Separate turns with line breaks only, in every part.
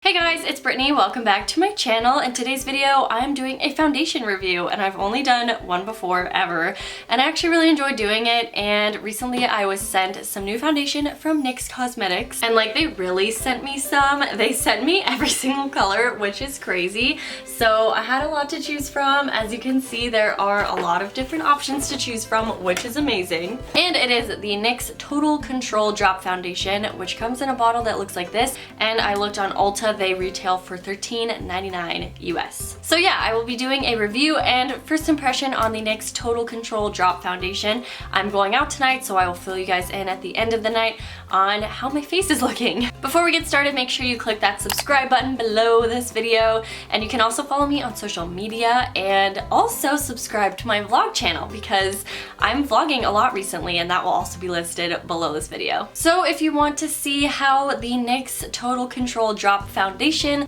Hey guys, it's Brittany. Welcome back to my channel. In today's video, I'm doing a foundation review, and I've only done one before ever, and I actually really enjoyed doing it. And recently I was sent some new foundation from NYX Cosmetics, and like they really sent me some. They sent me every single color, which is crazy. So I had a lot to choose from. As you can see, there are a lot of different options to choose from, which is amazing. And it is the NYX Total Control Drop Foundation, which comes in a bottle that looks like this, and I looked on Ulta. They retail for $13.99 US. So yeah, I will be doing a review and first impression on the NYX Total Control Drop Foundation. I'm going out tonight, so I will fill you guys in at the end of the night on how my face is looking. Before we get started, make sure you click that subscribe button below this video, and you can also follow me on social media and also subscribe to my vlog channel because I'm vlogging a lot recently, and that will also be listed below this video. So if you want to see how the NYX Total Control Drop Foundation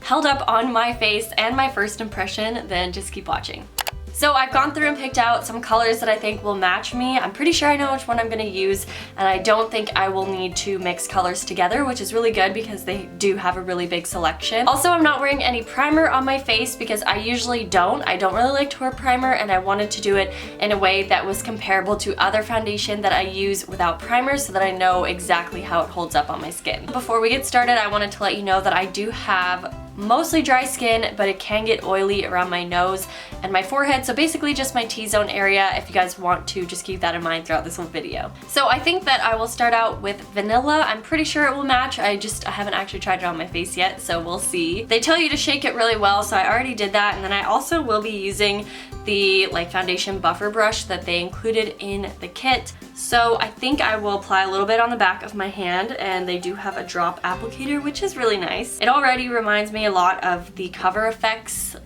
held up on my face and my first impression, then just keep watching. So I've gone through and picked out some colors that I think will match me. I'm pretty sure I know which one I'm gonna use, and I don't think I will need to mix colors together, which is really good because they do have a really big selection. Also, I'm not wearing any primer on my face because I usually don't. I don't really like to wear primer, and I wanted to do it in a way that was comparable to other foundation that I use without primer so that I know exactly how it holds up on my skin. Before we get started, I wanted to let you know that I do have mostly dry skin, but it can get oily around my nose and my forehead, so basically just my T-zone area. If you guys want to, just keep that in mind throughout this whole video. So I think that I will start out with vanilla. I'm pretty sure it will match. I haven't actually tried it on my face yet, so we'll see. They tell you to shake it really well, so I already did that, and then I also will be using the foundation buffer brush that they included in the kit. So I think I will apply a little bit on the back of my hand, and they do have a drop applicator, which is really nice. It already reminds me a lot of the Cover FX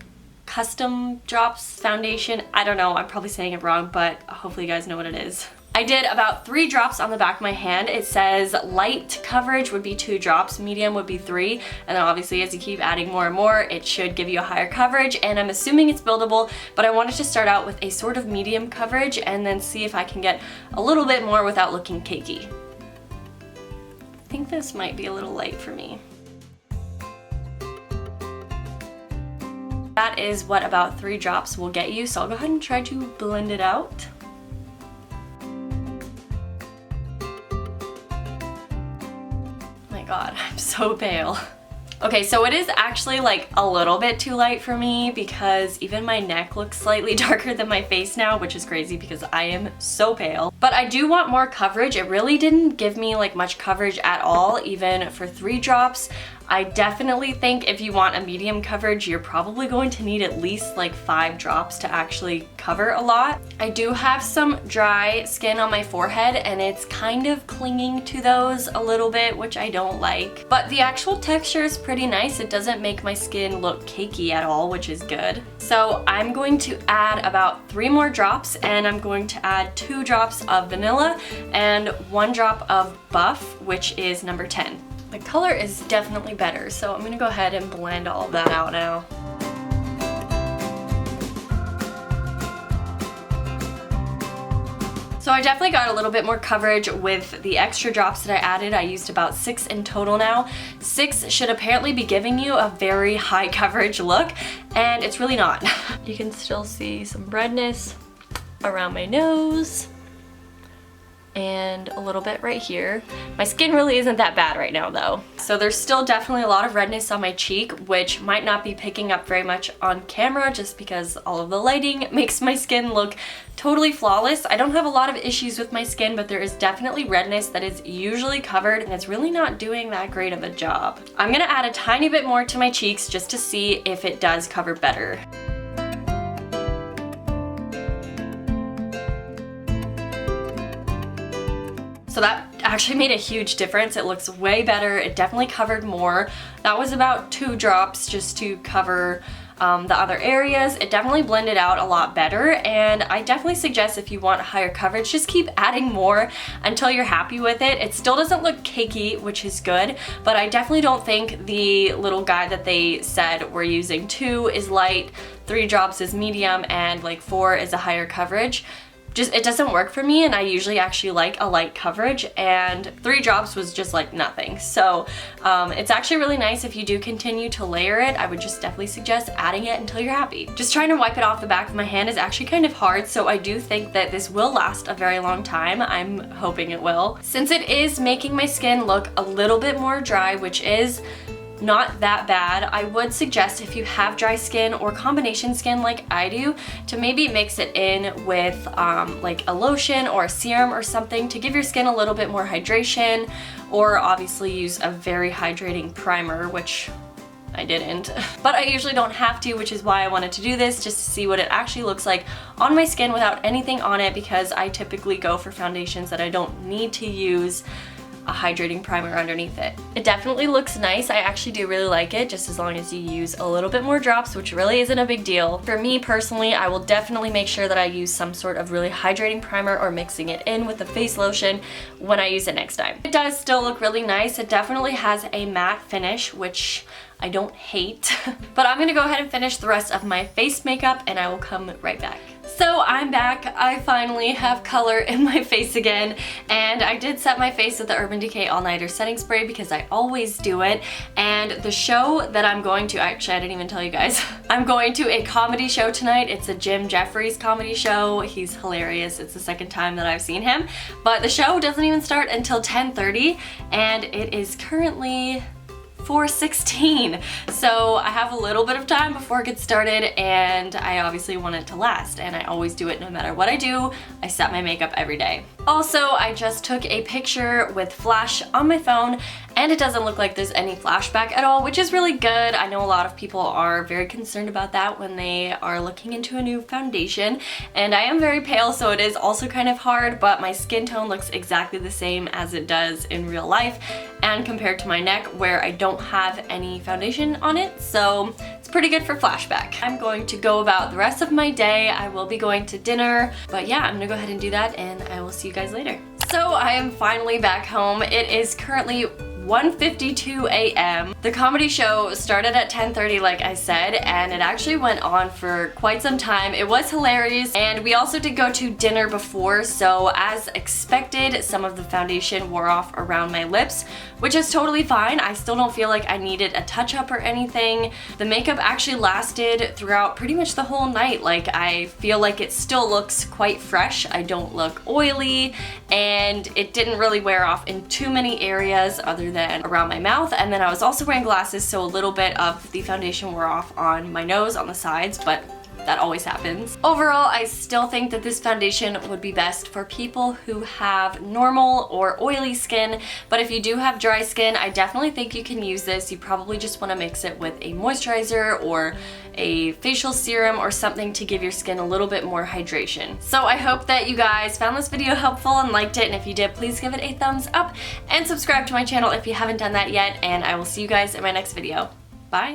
Custom Drops foundation. I don't know, I'm probably saying it wrong, but hopefully you guys know what it is. I did about 3 drops on the back of my hand. It says light coverage would be 2 drops, medium would be 3, and then obviously as you keep adding more and more, it should give you a higher coverage, and I'm assuming it's buildable, but I wanted to start out with a sort of medium coverage and then see if I can get a little bit more without looking cakey. I think this might be a little light for me. That is what about 3 drops will get you, so I'll go ahead and try to blend it out. God, I'm so pale. Okay, so it is actually like a little bit too light for me because even my neck looks slightly darker than my face now, which is crazy because I am so pale. But I do want more coverage. It really didn't give me like much coverage at all, even for 3 drops. I definitely think if you want a medium coverage, you're probably going to need at least like 5 drops to actually cover a lot. I do have some dry skin on my forehead, and it's kind of clinging to those a little bit, which I don't like. But the actual texture is pretty nice. It doesn't make my skin look cakey at all, which is good. So I'm going to add about 3 more drops, and I'm going to add 2 drops of vanilla and 1 drop of buff, which is number 10. The color is definitely better, so I'm gonna go ahead and blend all of that out now. So I definitely got a little bit more coverage with the extra drops that I added. I used about 6 in total now. 6 should apparently be giving you a very high coverage look, and it's really not. You can still see some redness around my nose and a little bit right here. My skin really isn't that bad right now though. So there's still definitely a lot of redness on my cheek, which might not be picking up very much on camera just because all of the lighting makes my skin look totally flawless. I don't have a lot of issues with my skin, but there is definitely redness that is usually covered, and it's really not doing that great of a job. I'm gonna add a tiny bit more to my cheeks just to see if it does cover better. So that actually made a huge difference. It looks way better. It definitely covered more. That was about 2 drops just to cover the other areas. It definitely blended out a lot better, and I definitely suggest if you want higher coverage, just keep adding more until you're happy with it. It still doesn't look cakey, which is good, but I definitely don't think the little guide that they said we're using 2 is light, 3 drops is medium, and like 4 is a higher coverage. it doesn't work for me, and I usually actually like a light coverage, and 3 drops was just like nothing. So it's actually really nice if you do continue to layer it. I would just definitely suggest adding it until you're happy. Just trying to wipe it off the back of my hand is actually kind of hard, so I do think that this will last a very long time. I'm hoping it will. Since it is making my skin look a little bit more dry, which is not that bad, I would suggest if you have dry skin or combination skin like I do, to maybe mix it in with like a lotion or a serum or something to give your skin a little bit more hydration, or obviously use a very hydrating primer, which I didn't. But I usually don't have to, which is why I wanted to do this, just to see what it actually looks like on my skin without anything on it, because I typically go for foundations that I don't need to use a hydrating primer underneath it. It definitely looks nice. I actually do really like it, just as long as you use a little bit more drops, which really isn't a big deal. For me personally, I will definitely make sure that I use some sort of really hydrating primer or mixing it in with the face lotion when I use it next time. It does still look really nice. It definitely has a matte finish, which I don't hate. But I'm gonna go ahead and finish the rest of my face makeup, and I will come right back. So I'm back. I finally have color in my face again, and I did set my face with the Urban Decay All Nighter Setting Spray because I always do it. And the show that I'm going to, actually I didn't even tell you guys, I'm going to a comedy show tonight. It's a Jim Jeffries comedy show. He's hilarious. It's the second time that I've seen him. But the show doesn't even start until 10:30, and it is currently 4:16, so I have a little bit of time before it gets started, and I obviously want it to last, and I always do it no matter what I do. I set my makeup every day. Also, I just took a picture with flash on my phone, and it doesn't look like there's any flashback at all, which is really good. I know a lot of people are very concerned about that when they are looking into a new foundation, and I am very pale, so it is also kind of hard, but my skin tone looks exactly the same as it does in real life, and compared to my neck where I don't have any foundation on it, so it's pretty good for flashback. I'm going to go about the rest of my day. I will be going to dinner, but yeah, I'm gonna go ahead and do that, and I will see you guys later. So I am finally back home. It is currently 1:52 a.m. The comedy show started at 10:30 like I said, and it actually went on for quite some time. It was hilarious, and we also did go to dinner before, so as expected, some of the foundation wore off around my lips, which is totally fine. I still don't feel like I needed a touch-up or anything. The makeup actually lasted throughout pretty much the whole night. Like, I feel like it still looks quite fresh. I don't look oily, and it didn't really wear off in too many areas other than around my mouth. And then I was also wearing glasses, so a little bit of the foundation wore off on my nose, on the sides, but that always happens. Overall, I still think that this foundation would be best for people who have normal or oily skin, but if you do have dry skin, I definitely think you can use this. You probably just want to mix it with a moisturizer or a facial serum or something to give your skin a little bit more hydration. So I hope that you guys found this video helpful and liked it, and if you did, please give it a thumbs up and subscribe to my channel if you haven't done that yet, and I will see you guys in my next video. Bye!